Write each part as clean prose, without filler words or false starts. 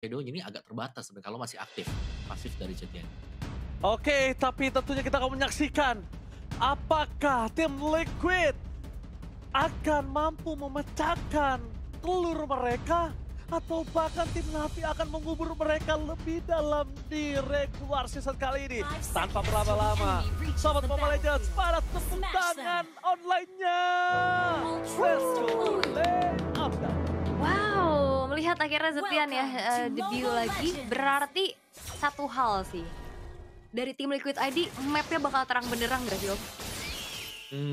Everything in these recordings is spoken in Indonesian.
Shadownya ini agak terbatas sebenarnya kalau masih aktif, pasif dari Zetian. Oke, tapi tentunya kita akan menyaksikan apakah tim Liquid akan mampu memecahkan telur mereka atau bahkan tim Navi akan mengubur mereka lebih dalam di regular season kali ini. Tanpa berlama-lama, Sobat Mobile Legends pada tepuk tangan online-nya. Let's go, lay up. Wow, melihat akhirnya Zetian ya debut lagi, berarti satu hal sih. Dari tim Liquid ID, mapnya bakal terang benderang gak sih Om?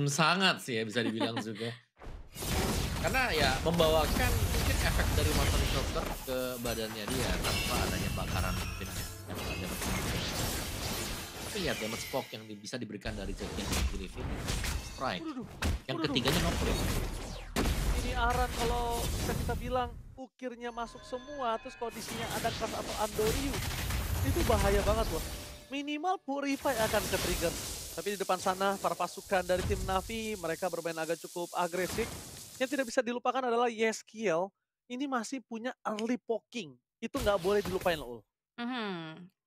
Sangat sih ya bisa dibilang juga. Karena ya membawakan mungkin efek dari motion shocker ke badannya dia tanpa adanya bakaran mungkin ya. Yang ada tapi lihat damage poke yang bisa diberikan dari Zetian dan Griffin, strike. Yang ketiganya no-flip. Ini Aran kalau bisa kita bilang ukirnya masuk semua, terus kondisinya ada Crash atau Andoriu, itu bahaya banget loh. Minimal Purify akan ke-trigger. Tapi di depan sana para pasukan dari tim Navi, mereka bermain agak cukup agresif. Yang tidak bisa dilupakan adalah Yeskiel, ini masih punya early poking. Itu nggak boleh dilupain loh.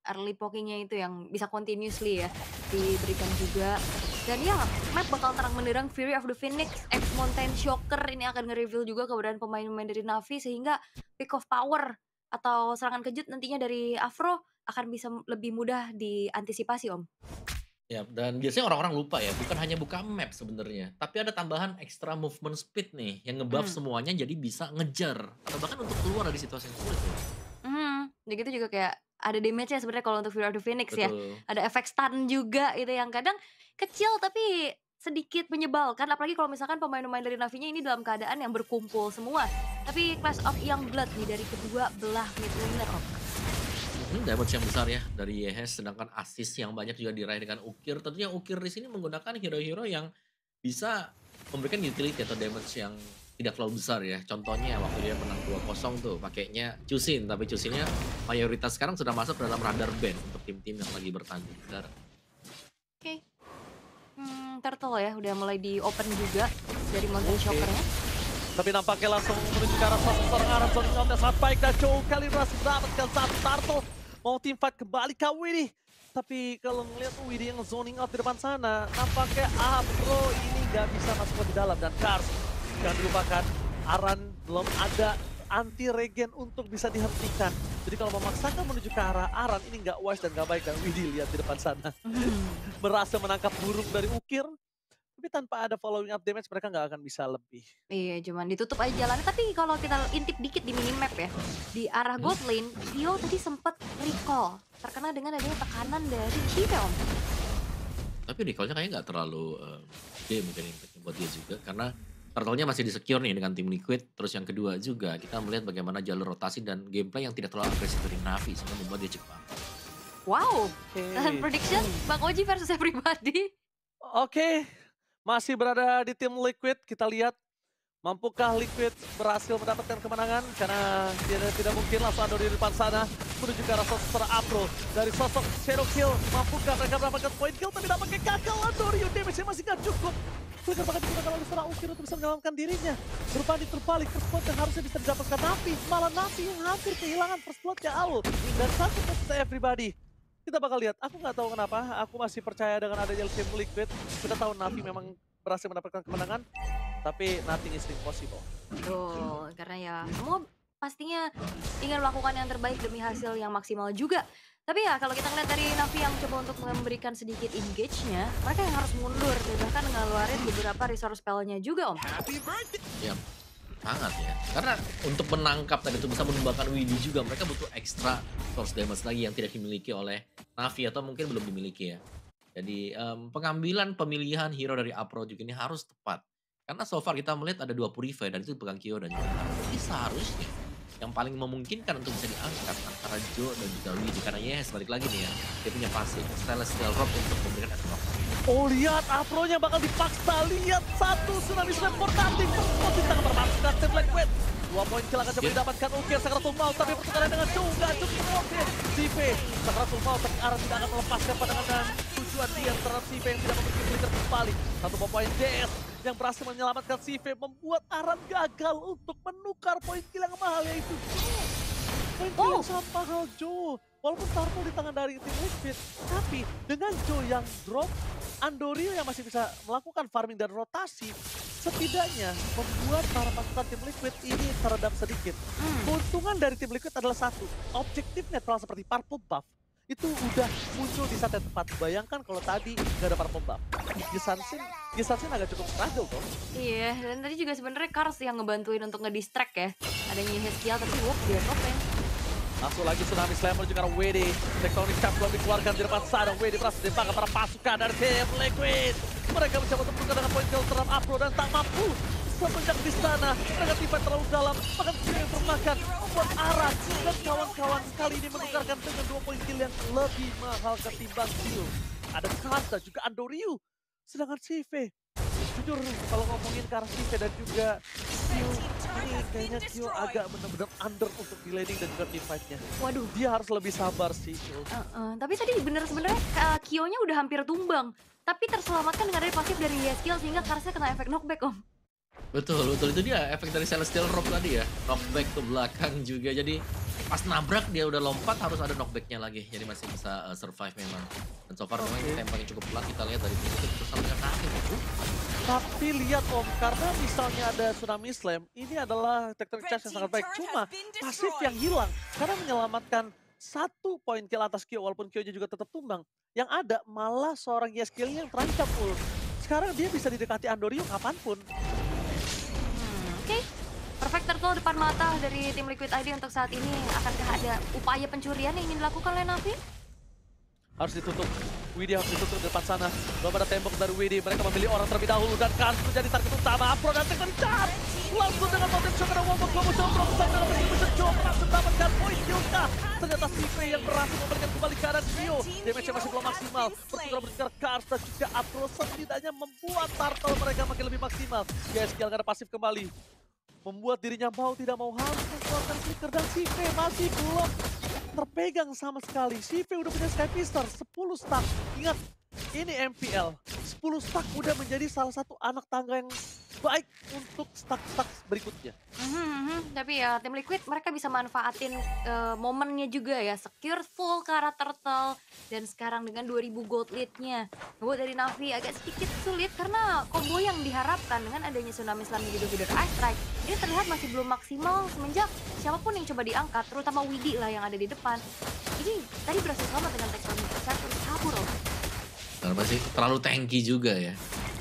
Early pokingnya itu yang bisa continuously ya diberikan juga. Dan ya, map bakal terang benderang. Fury of the Phoenix, X Mountain Shocker ini akan nge-reveal juga keberadaan pemain-pemain dari Navi sehingga pick of power atau serangan kejut nantinya dari Afro akan bisa lebih mudah diantisipasi Om. Ya, dan biasanya orang-orang lupa ya, bukan hanya buka map sebenarnya, tapi ada tambahan extra movement speed nih yang nge-buff semuanya jadi bisa ngejar atau bahkan untuk keluar dari situasi yang sulit loh. Dan gitu juga kayak ada damage-nya sebenarnya kalau untuk Fury of the Phoenix ya. Betul. Ada efek stun juga itu yang kadang kecil tapi sedikit menyebalkan, apalagi kalau misalkan pemain-pemain dari Navinya ini dalam keadaan yang berkumpul semua. Tapi Clash of Youngblood nih dari kedua belah mid laner Om. Damage yang besar ya dari Yehes, sedangkan assist yang banyak juga diraih dengan Ukir. Tentunya Ukir di sini menggunakan hero-hero yang bisa memberikan utility atau damage yang tidak terlalu besar ya. Contohnya waktu dia menang 2-0 tuh pakainya Chusin, tapi Chusinnya mayoritas sekarang sudah masuk dalam radar ban untuk tim-tim yang lagi bertanding. Oke. Turtle ya udah mulai di open juga dari Mountain Shocker-nya. Tapi nampaknya langsung menuju ke arah satu serangan zoning out yang sangat baik dan jauh kali berhasil mendapatkan satu Turtle. Mau team fight kembali ke Widdy. Tapi kalau ngeliat Widdy yang zoning out di depan sana, nampaknya Afro ini nggak bisa masuk di dalam. Dan Kars, jangan dilupakan, Aran belum ada anti regen untuk bisa dihentikan. Jadi kalau memaksakan menuju ke arah Aran, ini nggak wise dan nggak baik. Dan Widdy lihat di depan sana. Berhasil menangkap burung dari Ukir. Tapi tanpa ada following up damage mereka nggak akan bisa lebih. Iya, cuman ditutup aja jalannya. Tapi kalau kita intip dikit di minimap ya, di arah gold lane, Dio tadi sempat recall. Terkena dengan adanya tekanan dari Shiva Om. Tapi recall-nya kayaknya nggak terlalu gede mungkin impactnya buat dia juga. Karena turtle-nya masih di-secure nih dengan tim Liquid. Terus yang kedua juga kita melihat bagaimana jalur rotasi dan gameplay yang tidak terlalu agresif dari Navi. Sehingga membuat dia cepat. Wow, dan prediction Bang Oji versus everybody. Oke. Masih berada di tim Liquid, kita lihat mampukah Liquid berhasil mendapatkan kemenangan karena tidak mungkin langsung Andori di depan sana menuju ke arah sosok Afro dari sosok Shadow Kill. Mampukah mereka mendapatkan point kill tapi nampaknya gagal Andori, damage-nya masih gak cukup. Mereka bahkan digunakan oleh seorang Ukir untuk bisa menyelamatkan dirinya. Berbanding terbalik, first blood yang harusnya bisa didapatkan Navi, malah Navi yang hampir kehilangan first blood-nya Aul. Dan satu versus everybody. Kita bakal lihat, aku nggak tahu kenapa, aku masih percaya dengan adanya tim Liquid. Kita tahu Navi memang berhasil mendapatkan kemenangan, tapi nothing is impossible. Betul, karena ya semua pastinya ingin melakukan yang terbaik demi hasil yang maksimal juga. Tapi ya kalau kita ngeliat dari Navi yang coba untuk memberikan sedikit engage-nya, mereka yang harus mundur dan bahkan ngeluarin beberapa resource spell-nya juga Om. Ya, sangat ya. Karena untuk menangkap tadi itu bisa menembakkan Widdy juga, mereka butuh ekstra source damage lagi yang tidak dimiliki oleh Navi atau mungkin belum dimiliki ya. Jadi pengambilan pemilihan hero dari Apro juga ini harus tepat. Karena so far kita melihat ada 2 Purify dan itu pegang Kyo dan juga Taro. Jadi seharusnya yang paling memungkinkan untuk bisa diangkat antara Jo dan juga Widdy. Karena yes, balik lagi nih ya, dia punya pasif Celestial Rock untuk memberikan attack. Oh lihat, Afro-nya bakal dipaksa. Lihat satu tsunami slam portatif. Posisi tangan berpasukan tim Liquid. 2 poin kill akan coba didapatkan Ukir Sakratul Maut, tapi pertukaran dengan Jo nggak cukup Ukir. Sive, Sakratul Maut, tapi Aran tidak akan melepaskan pandangan dan tujuan dia terhadap Sive yang tidak memiliki flicker kembali. 1 poin DS yang berhasil menyelamatkan Sive membuat Aran gagal untuk menukar poin kill yang mahal yaitu Jo. poin Oh. yang sangat mahal Joe. Walaupun Turtle di tangan dari tim Liquid, tapi dengan Joe yang drop, Andorio yang masih bisa melakukan farming dan rotasi, setidaknya membuat para pasukan tim Liquid ini teredam sedikit. Keuntungan dari tim Liquid adalah satu, objektif netral seperti Purple Buff itu udah muncul di saat yang tepat. Bayangkan kalau tadi nggak ada Purple Buff. Gisansin agak cukup struggle dong. Iya, dan tadi juga sebenarnya Kars yang ngebantuin untuk ngedistract ya. Adanya Heskial tapi dia topeng. Masuk lagi Tsunami Slammer juga karena WD. Tectonic Cap belum dikeluarkan di depan sana. WD berhasil ditangkap para pasukan dari tim Liquid. Mereka mencoba untuk menukar dengan poin kill terhadap Afro dan tak mampu. Semenjak di sana, mereka tiba terlalu dalam. Bahkan kill yang termakan membuat Aran dan kawan-kawan kali ini menukarkan dengan 2 poin kill yang lebih mahal ketimbang kill. Ada Kans dan juga Andoriu. Sedangkan Sive, jujur kalau ngomongin ke arah Sive dan juga Q, ini kayaknya Q agak benar-benar under untuk di laning dan juga team fight-nya. Waduh. Dia harus lebih sabar sih. Tapi tadi bener sebenarnya Kyo-nya udah hampir tumbang. Tapi terselamatkan dengan dari pasif dari Heskial sehingga Karsnya kena efek knockback om. Betul, itu dia efek dari Celestial Rock tadi ya. Knockback ke belakang juga, jadi pas nabrak dia udah lompat harus ada knockbacknya lagi. Jadi masih bisa survive memang. Dan so far memang ini temponya cukup pelan, kita lihat dari sini terus sampai ke akhir. Tapi lihat om, karena misalnya ada Tsunami Slam, ini adalah tactical charge yang sangat baik. Cuma pasif yang hilang, karena menyelamatkan 1 poin kill atas Kyo, walaupun Kyo-nya juga tetap tumbang. Yang ada malah seorang Yeskiel yang terancam full. Sekarang dia bisa didekati Andorio kapanpun. Oke. Perfect Turtle depan mata dari tim Liquid ID untuk saat ini. Akankah ada upaya pencurian yang ingin dilakukan oleh Navi? Harus ditutup. Widi harus ditutup di depan sana. Belum ada tembok dari Widi. Mereka memilih orang terlebih dahulu. Dan Kans menjadi target utama. Afro dan Tekton Cap. Langsung dengan motif shock dan wombo combo coba dengan Precision Joe berhasil mendapatkan poin Kyota. Ternyata Sive yang berhasil memberikan kembali kanan Kyo. Damage-nya masih belum maksimal. Bertukar Kans dan juga Afro setidaknya membuat Turtle mereka makin lebih maksimal. Yeskiel karena pasif kembali. Membuat dirinya mau tidak mau harus mengeluarkan flicker dan Sive masih belum terpegang sama sekali. Sive udah punya Sky Pister 10 stack. Ingat, ini MPL. 10 stack udah menjadi salah satu anak tangga yang baik untuk stack-stack berikutnya. Tapi ya tim Liquid mereka bisa manfaatin momennya juga ya. Secure full ke arah Turtle. Dan sekarang dengan 2000 gold lead-nya. Buat dari Navi agak sedikit sulit karena combo yang diharapkan dengan adanya Tsunami Slam dan juga Feeder Ice Strike. Ini terlihat masih belum maksimal semenjak siapapun yang coba diangkat. Terutama Widi lah yang ada di depan. Ini tadi berhasil selamat dengan Tectonic Charge untuk kabur loh. Karena masih terlalu tanky juga ya.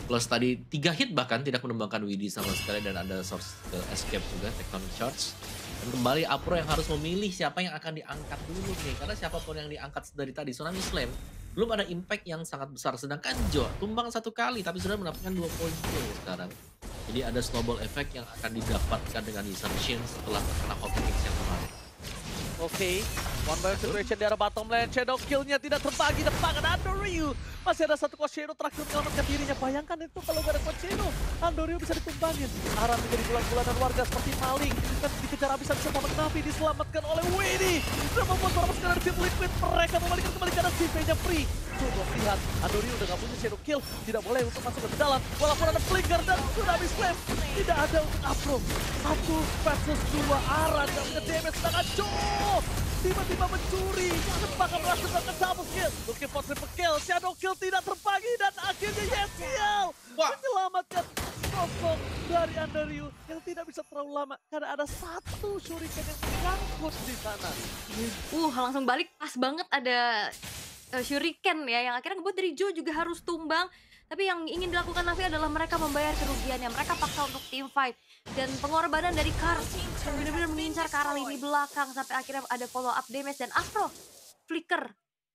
Plus tadi 3 hit bahkan tidak menembakkan Widi sama sekali dan ada source escape juga, Tectonic Charge. Dan kembali Apro yang harus memilih siapa yang akan diangkat dulu nih. Karena siapapun yang diangkat dari tadi, Tsunami Slam, belum ada impact yang sangat besar. Sedangkan Jo tumbang 1 kali tapi sudah mendapatkan 2 poin kill sekarang. Jadi ada snowball effect yang akan didapatkan dengan Yisan Shin setelah terkena Hockey Kicks yang kemarin. Oke, one by one situation di arah bottom lane. Shadow kill-nya tidak terbagi depan Andoriu. Masih ada 1 Coach Shadow terakhir menyelamatkan dirinya. Bayangkan itu kalau gak ada Coach Shadow, Andoriu bisa ditumbangin. Arah menjadi bulan-bulanan warga seperti maling. Dan dikejar habisan bersama Navi diselamatkan oleh Widi. Dan membuat para pasukan dari tim Liquid mereka membalikan kembali karena Sive-nya free. Coba lihat, Andoriu udah gak punya Shadow kill. Tidak boleh untuk masuk ke dalam. Walaupun ada flicker dan Tsunami Slam. Tidak ada untuk Afro. 1 versus 2 Arah yang punya damage sedangkan Joe tiba-tiba mencuri. Cepatnya berhasil melakukan double kill. Looking for triple kill. Shadow kill tidak terbagi dan akhirnya Yeskiel menyelamatkan sosok dari Andoriu yang tidak bisa terlalu lama karena ada 1 shuriken yang menyangkut di sana. Langsung balik pas banget ada shuriken ya yang akhirnya ngebuat dari Joe juga harus tumbang. Tapi yang ingin dilakukan Navi adalah mereka membayar kerugiannya. Mereka paksa untuk team fight. Dan pengorbanan dari Kars yang benar-benar mengincar ke arah lini belakang. Sampai akhirnya ada follow up damage. Dan Afro flicker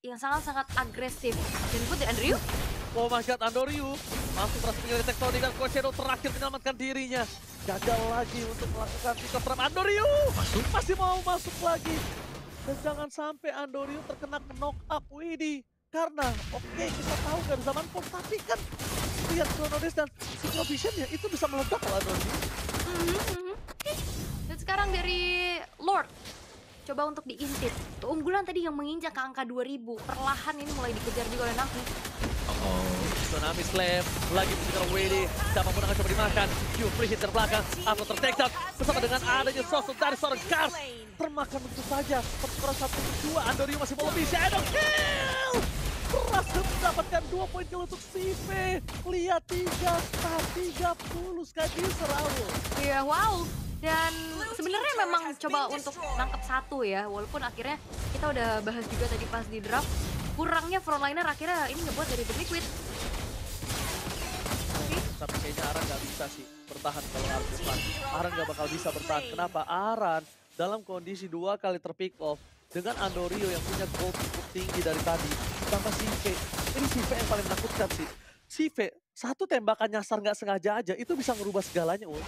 yang sangat-sangat agresif. Dan ikut di Andoriu. Oh my god, Andoriu masuk terus mengenai Tectonic dan Coach Shadow terakhir menyelamatkan dirinya. Gagal lagi untuk melakukan pick up from Andoriu. Masih mau masuk lagi. Dan jangan sampai Andoriu terkena knock up Widi. Karena oke, kita tahu gak ada zaman pun, tapi kan lihat Chronodes dan Synchrovision-nya itu bisa meledak kalau Andoriu. Dan sekarang dari Lord coba untuk diintip. Keunggulan tadi yang menginjak ke angka 2000 perlahan ini mulai dikejar juga oleh Navi. Tsunami Slam lagi mengejar WD. Siapapun akan coba dimakan. Q free hit dari belakang. Afro ter-take down bersama dengan adanya sosok dari seorang Kars. Termakan begitu saja. Pertukaran 1-2. Andorio masih mau lebih. Shadow kill! Berhasil mendapatkan 2 poin kill untuk Sive. Lihat 3/30 sekali Raul. Iya, wow. Dan sebenarnya memang coba untuk nangkep satu ya, walaupun akhirnya kita udah bahas juga tadi pas di draft, kurangnya frontliner akhirnya ini ngebuat dari The Liquid. Tapi kayaknya Aran nggak bisa sih bertahan kalau Aran depan. Aran nggak bakal bisa bertahan. Kenapa? Aran dalam kondisi 2 kali terpick off dengan Andorio yang punya gold cukup tinggi dari tadi. Tambah Sive. Ini Sive yang paling menakutkan sih. Sive, satu tembakan nyasar nggak sengaja aja, itu bisa ngerubah segalanya, Ul.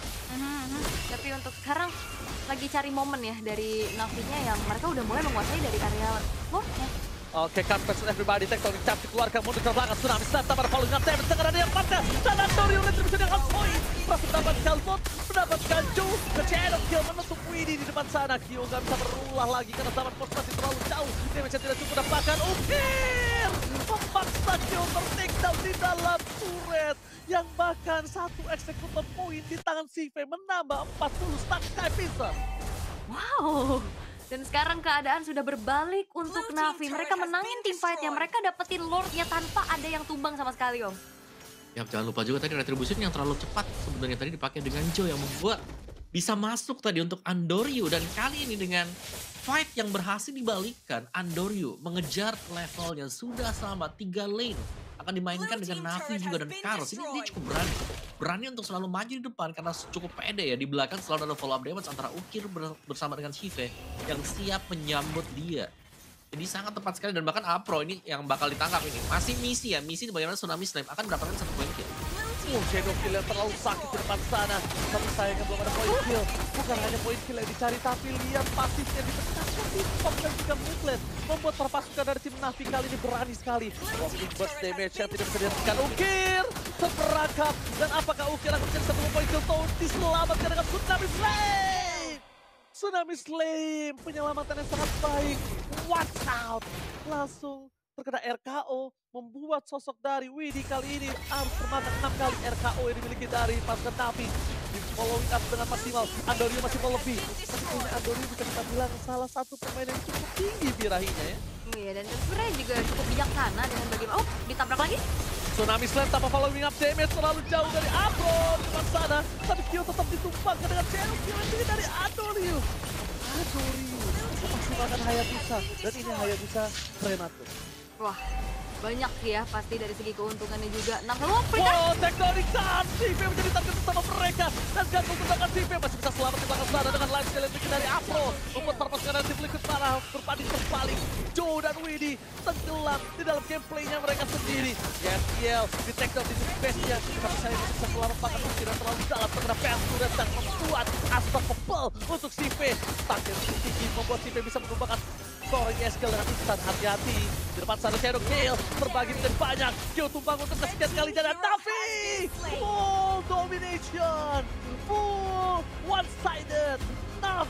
Tapi untuk sekarang lagi cari momen ya dari Navi-nya yang mereka udah mulai menguasai dari area lore-nya. Oke, Campus everybody, tektonik cap dikeluarkan mundur ke belakang, Tsunami Snap, tambah following up damage, dengan ada yang patah, dan Andorio retribution yang on point, berhasil mendapatkan bot, mendapatkan Joe, ke Shadow Kill menutup Widdy di depan sana, Kyo nggak bisa berulah lagi karena zaman pos masih terlalu jauh, damage-nya tidak cukup dapatkan, Ukir, memaksa Kyo ter-take down di dalam turret, yang bahkan satu eksekutor point di tangan Sive menambah 40 stack Sky Pizza. Wow. Dan sekarang keadaan sudah berbalik untuk Navi. Mereka menangin team fight-nya, mereka dapetin Lord-nya tanpa ada yang tumbang sama sekali, Om. Ya, jangan lupa juga tadi retribution yang terlalu cepat sebenarnya tadi dipakai dengan Joe yang membuat bisa masuk tadi untuk Andorio, dan kali ini dengan fight yang berhasil dibalikan, Andorio mengejar levelnya sudah sama 3 lane akan dimainkan dengan Navi juga dan Kars. Ini dia cukup berani untuk selalu maju di depan karena cukup pede ya. Di belakang selalu ada follow up damage antara Ukir bersama dengan Sive yang siap menyambut dia. Jadi sangat tepat sekali, dan bahkan Apro ini yang bakal ditangkap ini masih misi ya, misi bagaimana Tsunami Slam akan mendapatkan 1 poin kill. Shadow Kill yang terlalu sakit di depan sana. Tapi sayangnya belum ada poin kill. Bukan hanya poin kill yang dicari, tapi lihat pasifnya dipecahkan di top dan juga midlane. Membuat para pasukan dari tim Navi kali ini berani sekali. Walking burst damage yang tidak bisa dihentikan. Ukir terperangkap. Dan apakah Ukir akan menjadi 1 poin kill? Toad diselamatkan dengan Tsunami Slam. Tsunami Slam, penyelamatan yang sangat baik. Watch out. Langsung terkena RKO, membuat sosok dari Widdy kali ini harus termakan 6 kali RKO yang dimiliki dari pasukan Navi. Di following up dengan maksimal, Andorio masih mau lebih. Tapi kayaknya Andorio bisa kita bilang salah satu pemain yang cukup tinggi birahinya ya. Iya, dan sebenarnya juga cukup bijaksana dengan bagaimana. Oh, ditabrak lagi? Tsunami Slam tanpa following up damage terlalu jauh dari Apro di depan sana. Tapi Kyo tetap ditumpangkan dengan Shadow Kill yang tinggi dari Andorio. Andorio memaksimalkan Hayabusa, dan ini Hayabusa prematur. Wah, banyak sih ya pasti dari segi keuntungannya juga. 6 Wow, tektonik saat Sive menjadi target utama mereka. Dan gantung tendangan Sive masih bisa selamat di belakang sana dengan lifesteal yang tinggi dari Afro. Membuat para pasukan tim Liquid marah berbanding terbalik. Joe dan Widdy tenggelam di dalam gameplaynya mereka sendiri. YSL di take down di base-nya. Tapi saya masih bisa selamat bahkan tidak terlalu dalam terkena Penturet dan membuat unstoppable untuk Sive. Target tinggi membuat Sive bisa mengembangkan seorang YSL dengan instan. Hati-hati di depan sana Shadow Kill terbagi menjadi banyak. Kyo tumbang untuk kesekian kalinya dan Navi full domination, full one-sided. Navi